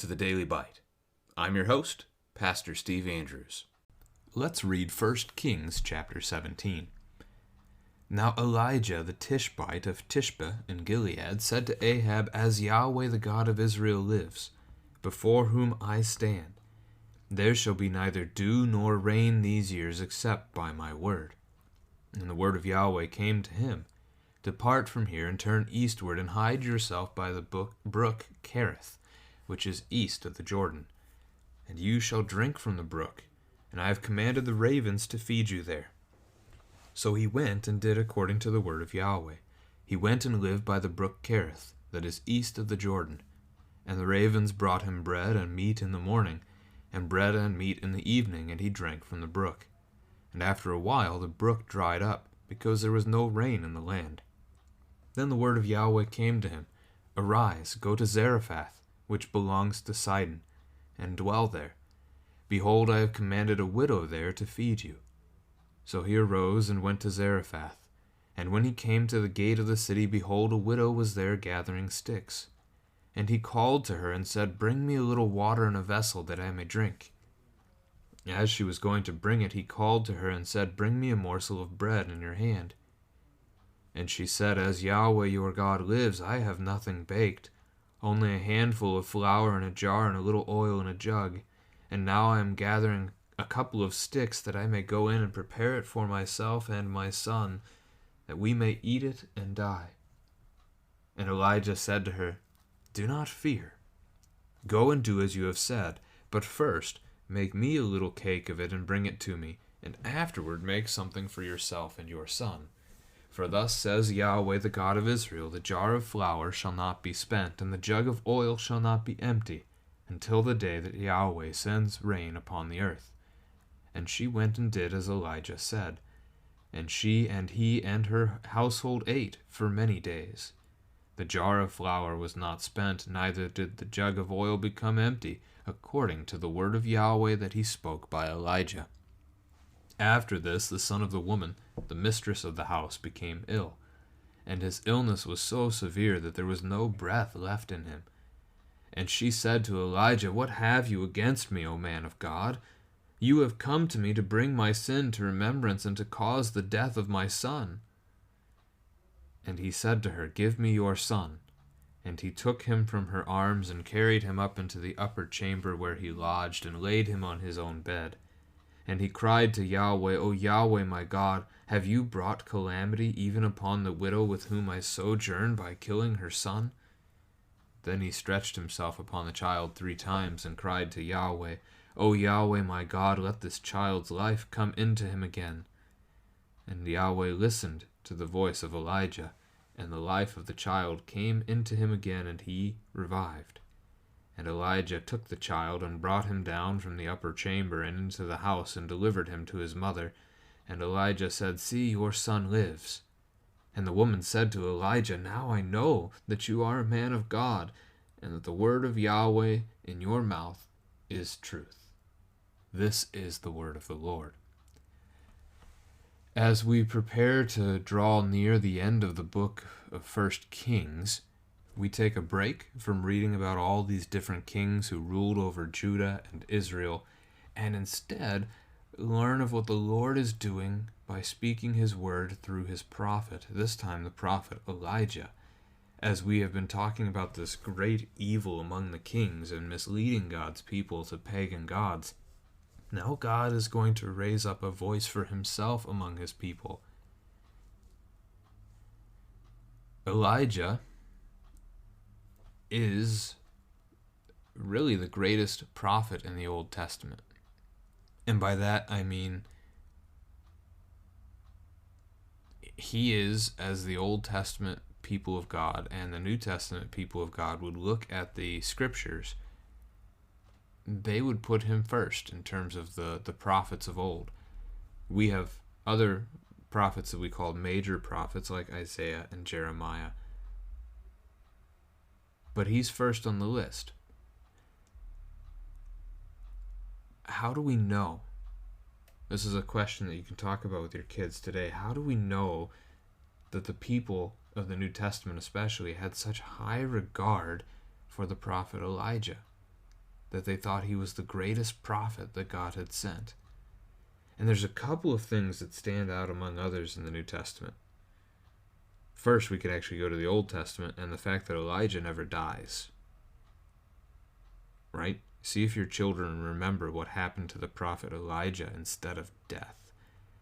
to the Daily Bite. I'm your host, Pastor Steve Andrews. Let's read 1 Kings chapter 17. Now Elijah the Tishbite of Tishbe in Gilead said to Ahab, As Yahweh the God of Israel lives, before whom I stand, there shall be neither dew nor rain these years except by my word. And the word of Yahweh came to him, Depart from here and turn eastward and hide yourself by the brook Cherith, which is east of the Jordan. And you shall drink from the brook, and I have commanded the ravens to feed you there. So he went and did according to the word of Yahweh. He went and lived by the brook Cherith, that is east of the Jordan. And the ravens brought him bread and meat in the morning, and bread and meat in the evening, and he drank from the brook. And after a while the brook dried up, because there was no rain in the land. Then the word of Yahweh came to him, Arise, go to Zarephath, which belongs to Sidon, and dwell there. Behold, I have commanded a widow there to feed you. So he arose and went to Zarephath. And when he came to the gate of the city, behold, a widow was there gathering sticks. And he called to her and said, Bring me a little water in a vessel, that I may drink. As she was going to bring it, he called to her and said, Bring me a morsel of bread in your hand. And she said, As Yahweh your God lives, I have nothing baked, only a handful of flour in a jar and a little oil in a jug. And now I am gathering a couple of sticks, that I may go in and prepare it for myself and my son, that we may eat it and die. And Elijah said to her, Do not fear. Go and do as you have said, but first make me a little cake of it and bring it to me, and afterward make something for yourself and your son. For thus says Yahweh the God of Israel, The jar of flour shall not be spent, and the jug of oil shall not be empty, until the day that Yahweh sends rain upon the earth. And she went and did as Elijah said. And she and he and her household ate for many days. The jar of flour was not spent, neither did the jug of oil become empty, according to the word of Yahweh that he spoke by Elijah. After this, the son of the woman, the mistress of the house, became ill, and his illness was so severe that there was no breath left in him. And she said to Elijah, What have you against me, O man of God? You have come to me to bring my sin to remembrance and to cause the death of my son. And he said to her, Give me your son. And he took him from her arms and carried him up into the upper chamber where he lodged, and laid him on his own bed. And he cried to Yahweh, O Yahweh my God, have you brought calamity even upon the widow with whom I sojourn by killing her son? Then he stretched himself upon the child 3 times and cried to Yahweh, O Yahweh my God, let this child's life come into him again. And Yahweh listened to the voice of Elijah, and the life of the child came into him again, and he revived. And Elijah took the child and brought him down from the upper chamber and into the house and delivered him to his mother. And Elijah said, See, your son lives. And the woman said to Elijah, Now I know that you are a man of God, and that the word of Yahweh in your mouth is truth. This is the word of the Lord. As we prepare to draw near the end of the book of 1 Kings, we take a break from reading about all these different kings who ruled over Judah and Israel, and instead learn of what the Lord is doing by speaking his word through his prophet, this time the prophet Elijah. As we have been talking about this great evil among the kings and misleading God's people to pagan gods, now God is going to raise up a voice for himself among his people. Elijah is really the greatest prophet in the Old Testament. And by that I mean he is, as the Old Testament people of God and the New Testament people of God would look at the scriptures, they would put him first in terms of the prophets of old. We have other prophets that we call major prophets like Isaiah and Jeremiah, but he's first on the list. How do we know? This is a question that you can talk about with your kids today. How do we know that the people of the New Testament especially had such high regard for the prophet Elijah? that they thought he was the greatest prophet that God had sent. And there's a couple of things that stand out among others in the New Testament. First, we could actually go to the Old Testament and the fact that Elijah never dies. Right? See if your children remember what happened to the prophet Elijah instead of death.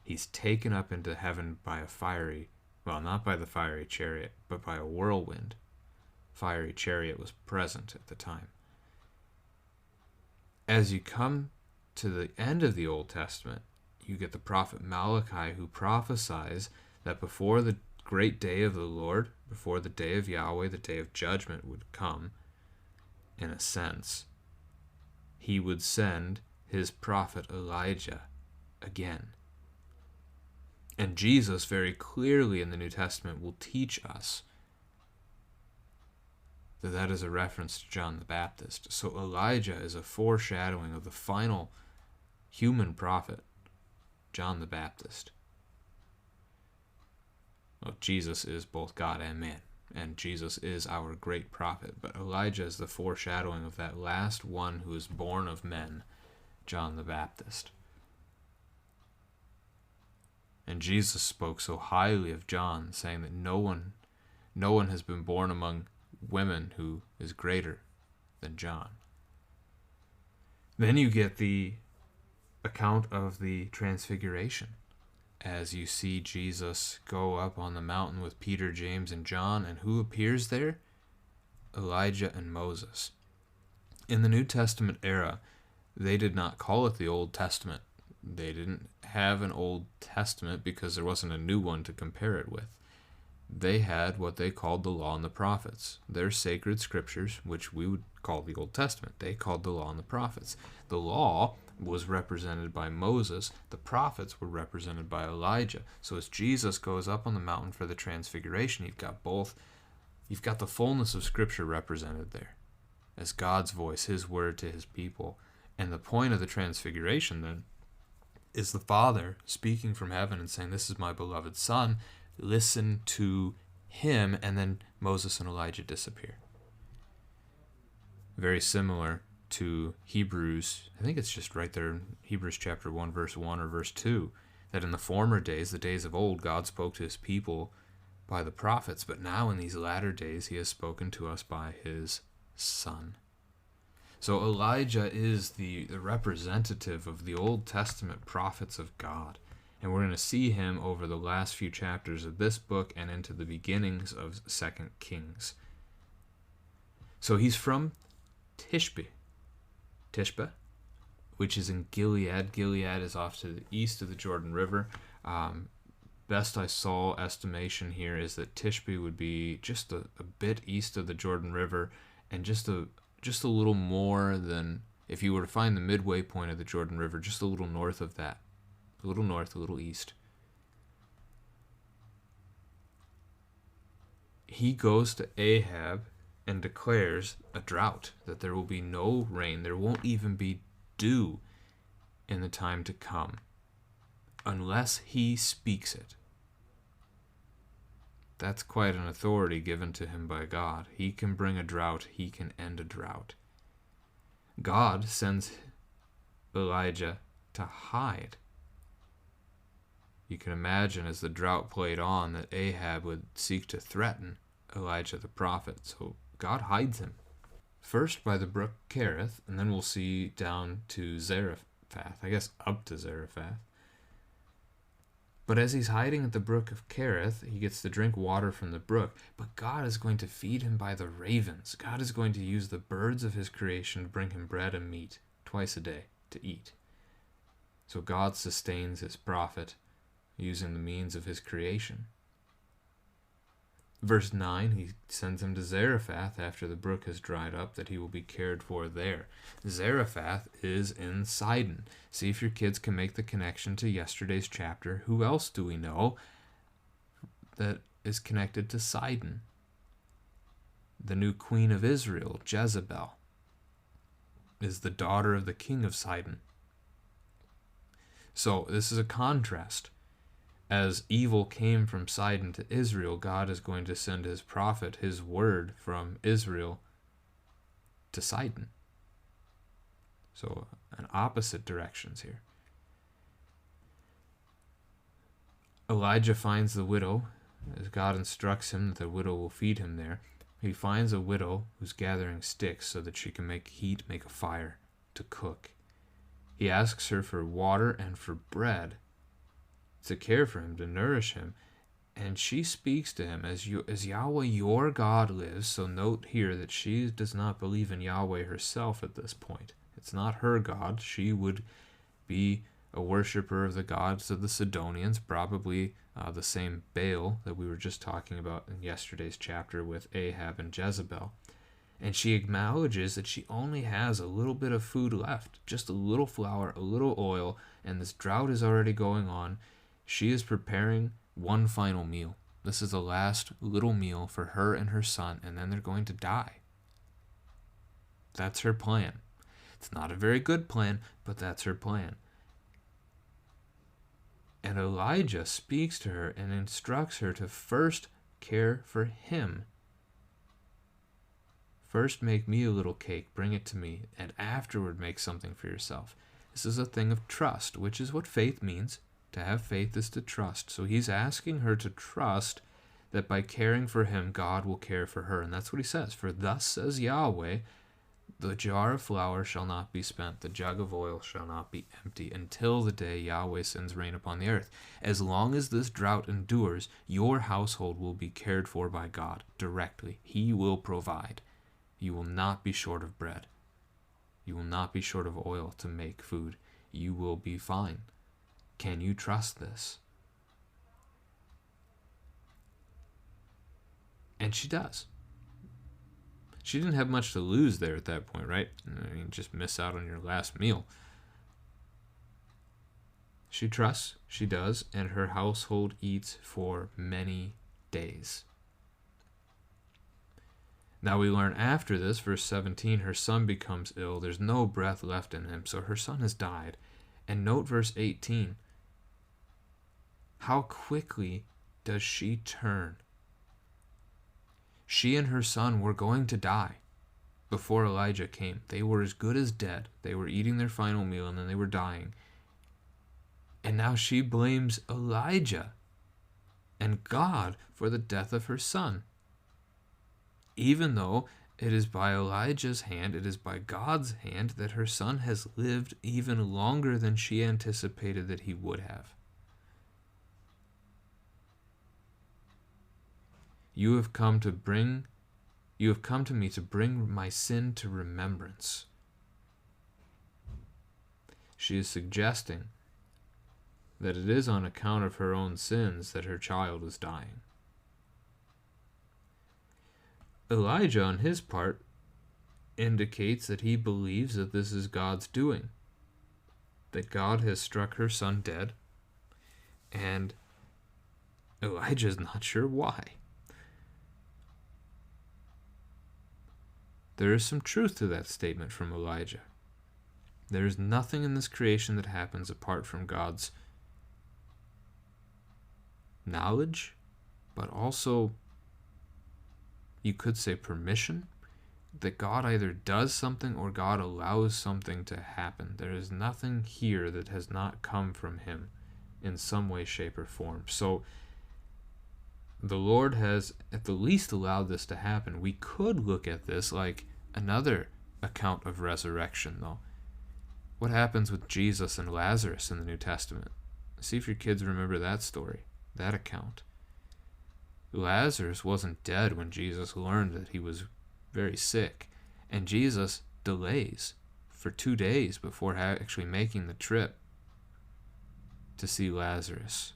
He's taken up into heaven by a fiery, well, not by the fiery chariot, but by a whirlwind. Fiery chariot was present at the time. As you come to the end of the Old Testament, you get the prophet Malachi, who prophesies that before the great day of the Lord, before the day of Yahweh, the day of judgment would come, in a sense, he would send his prophet Elijah again. And Jesus very clearly in the New Testament will teach us that is a reference to John the Baptist. So Elijah is a foreshadowing of the final human prophet, John the Baptist. Well, Jesus is both God and man, and Jesus is our great prophet, but Elijah is the foreshadowing of that last one who is born of men, John the Baptist. And Jesus spoke so highly of John, saying that no one has been born among women who is greater than John. Then you get the account of the transfiguration, as you see Jesus go up on the mountain with Peter, James, and John, and who appears there? Elijah and Moses. In the New Testament era, they did not call it the Old Testament. They didn't have an Old Testament because there wasn't a new one to compare it with. They had what they called the Law and the Prophets. Their sacred scriptures, which we would call the Old Testament, they called the Law and the Prophets. The Law was represented by Moses. The prophets were represented by Elijah. So as Jesus goes up on the mountain for the transfiguration, you've got both. You've got the fullness of Scripture represented there as God's voice, his word to his people. And the point of the transfiguration then is the Father speaking from heaven and saying, "This is my beloved Son. Listen to him," and then Moses and Elijah disappear. Very similar to Hebrews, I think it's just right there in Hebrews chapter 1, verse 1 or verse 2, that in the former days, the days of old, God spoke to his people by the prophets, but now in these latter days he has spoken to us by his Son. So Elijah is the representative of the Old Testament prophets of God. And we're going to see him over the last few chapters of this book and into the beginnings of 2 Kings. So he's from Tishbe, which is in Gilead. Gilead is off to the east of the Jordan River. Best I saw estimation here is that Tishbe would be just a bit east of the Jordan River and just a little more than, if you were to find the midway point of the Jordan River, just a little north of that. A little north, a little east. He goes to Ahab and declares a drought, that there will be no rain, there won't even be dew in the time to come, unless he speaks it. That's quite an authority given to him by God. He can bring a drought, he can end a drought. God sends Elijah to hide. You can imagine as the drought played on that Ahab would seek to threaten Elijah the prophet. So God hides him. First by the brook Kerith, and then we'll see down to Zarephath. I guess up to Zarephath. But as he's hiding at the brook of Kerith, he gets to drink water from the brook. But God is going to feed him by the ravens. God is going to use the birds of his creation to bring him bread and meat twice a day to eat. So God sustains his prophet using the means of his creation. Verse 9, he sends him to Zarephath after the brook has dried up, that he will be cared for there. Zarephath is in Sidon. See if your kids can make the connection to yesterday's chapter. Who else do we know that is connected to Sidon? The new queen of Israel, Jezebel, is the daughter of the king of Sidon. So this is a contrast. As evil came from Sidon to Israel, God is going to send his prophet, his word from Israel to Sidon. So, an opposite directions here. Elijah finds the widow, as God instructs him that the widow will feed him there. He finds a widow who's gathering sticks so that she can make heat, make a fire to cook. He asks her for water and for bread to care for him, to nourish him. And she speaks to him as Yahweh your God lives. So note here that she does not believe in Yahweh herself at this point. It's not her God. She would be a worshiper of the gods of the Sidonians, probably the same Baal that we were just talking about in yesterday's chapter with Ahab and Jezebel. And she acknowledges that she only has a little bit of food left, just a little flour, a little oil, and this drought is already going on. She is preparing one final meal. This is the last little meal for her and her son, and then they're going to die. That's her plan. It's not a very good plan, but that's her plan. And Elijah speaks to her and instructs her to first care for him. First make me a little cake, bring it to me, and afterward make something for yourself. This is a thing of trust, which is what faith means. To have faith is to trust. So he's asking her to trust that by caring for him, God will care for her. And that's what he says. For thus says Yahweh, the jar of flour shall not be spent, the jug of oil shall not be empty, until the day Yahweh sends rain upon the earth. As long as this drought endures, your household will be cared for by God directly. He will provide. You will not be short of bread. You will not be short of oil to make food. You will be fine. Can you trust this? And she does. She didn't have much to lose there at that point, right? I mean, just miss out on your last meal. She trusts, she does, and her household eats for many days. Now we learn after this, verse 17, her son becomes ill. There's no breath left in him, so her son has died. And note verse 18. How quickly does she turn? She and her son were going to die before Elijah came. They were as good as dead. They were eating their final meal and then they were dying. And now she blames Elijah and God for the death of her son. Even though it is by Elijah's hand, it is by God's hand that her son has lived even longer than she anticipated that he would have. You have come to me to bring my sin to remembrance. She is suggesting that it is on account of her own sins that her child is dying. Elijah, on his part, indicates that he believes that this is God's doing, that God has struck her son dead, and Elijah is not sure why. There is some truth to that statement from Elijah. There is nothing in this creation that happens apart from God's knowledge, but also, you could say, permission, that God either does something or God allows something to happen. There is nothing here that has not come from him in some way, shape, or form. So the Lord has at the least allowed this to happen. We could look at this like another account of resurrection, though. What happens with Jesus and Lazarus in the New Testament? See if your kids remember that story, that account. Lazarus wasn't dead when Jesus learned that he was very sick, and Jesus delays for 2 days before actually making the trip to see Lazarus.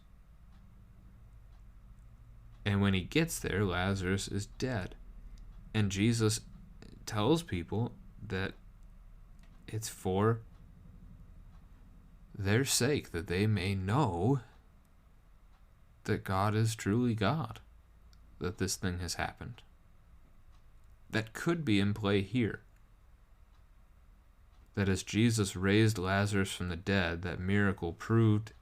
And when he gets there, Lazarus is dead. And Jesus tells people that it's for their sake, that they may know that God is truly God, that this thing has happened. That could be in play here. That as Jesus raised Lazarus from the dead, that miracle proved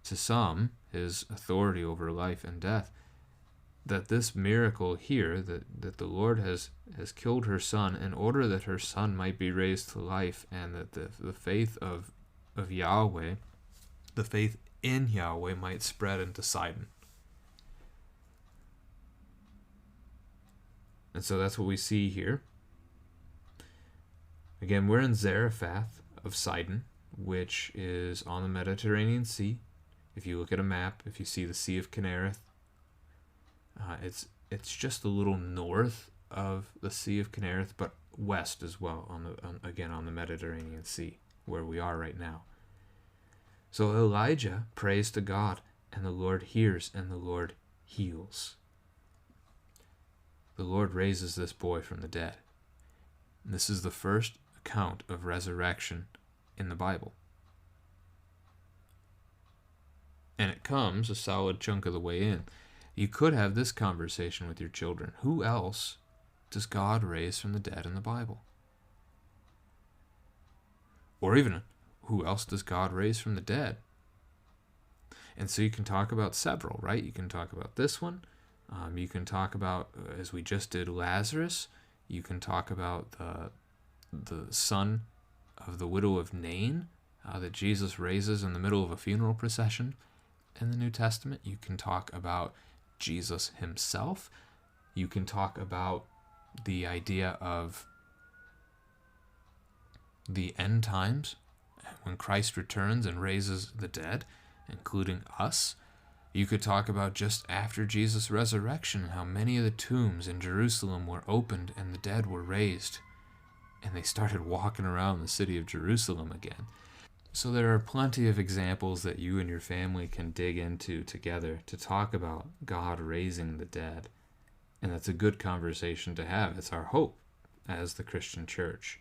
to some his authority over life and death. that this miracle here, that the Lord has killed her son in order that her son might be raised to life, and that the faith of Yahweh, the faith in Yahweh, might spread into Sidon. And so that's what we see here. Again, we're in Zarephath of Sidon, which is on the Mediterranean Sea. If you look at a map, if you see the Sea of Kinnereth, it's just a little north of the Sea of Kinnereth, but west as well, on the Mediterranean Sea, where we are right now. So Elijah prays to God, and the Lord hears, and the Lord heals. The Lord raises this boy from the dead. And this is the first account of resurrection in the Bible. And it comes a solid chunk of the way in. You could have this conversation with your children. Who else does God raise from the dead in the Bible? Or even, who else does God raise from the dead? And so you can talk about several, right? You can talk about this one. You can talk about, as we just did, Lazarus. You can talk about the son of the widow of Nain that Jesus raises in the middle of a funeral procession in the New Testament. You can talk about Jesus himself. You can talk about the idea of the end times, when Christ returns and raises the dead, including us. You could talk about just after Jesus' resurrection, how many of the tombs in Jerusalem were opened and the dead were raised, and they started walking around the city of Jerusalem again. So there are plenty of examples that you and your family can dig into together to talk about God raising the dead. And that's a good conversation to have. It's our hope as the Christian church.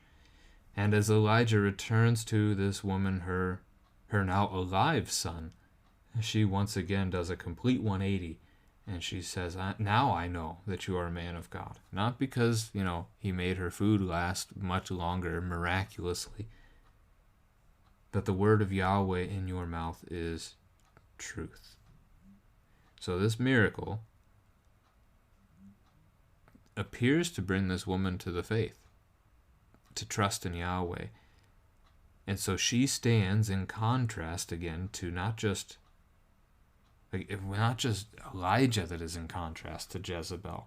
And as Elijah returns to this woman, her now alive son, she once again does a complete 180, and she says, now I know that you are a man of God. Not because, he made her food last much longer miraculously, but the word of Yahweh in your mouth is truth. So this miracle appears to bring this woman to the faith, to trust in Yahweh. And so she stands in contrast again to not just Elijah that is in contrast to Jezebel.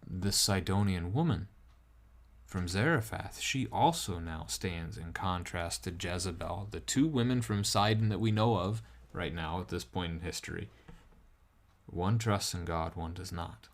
This Sidonian woman from Zarephath, she also now stands in contrast to Jezebel, the two women from Sidon that we know of right now at this point in history. One trusts in God, one does not.